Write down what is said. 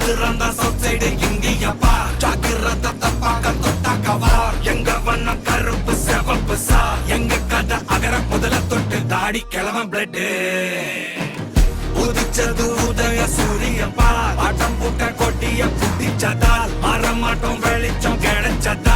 மதுரந்தா south side இந்தியப்பா ஜாகிரத தப்பாக்க தொட்டாக்கவா எங்க வண்ணம் கருப்பு செவப்பு சா எங்க கதை அகர முதல தொட்டு தாடி கிளம்ப பிளட் உதிச்சது உதய சூரியப்பா ஆட்டம் பூட்ட கொட்டிய புட்டிச்சதால் மரமாட்டம் வெளிச்சம் கிடைச்சதா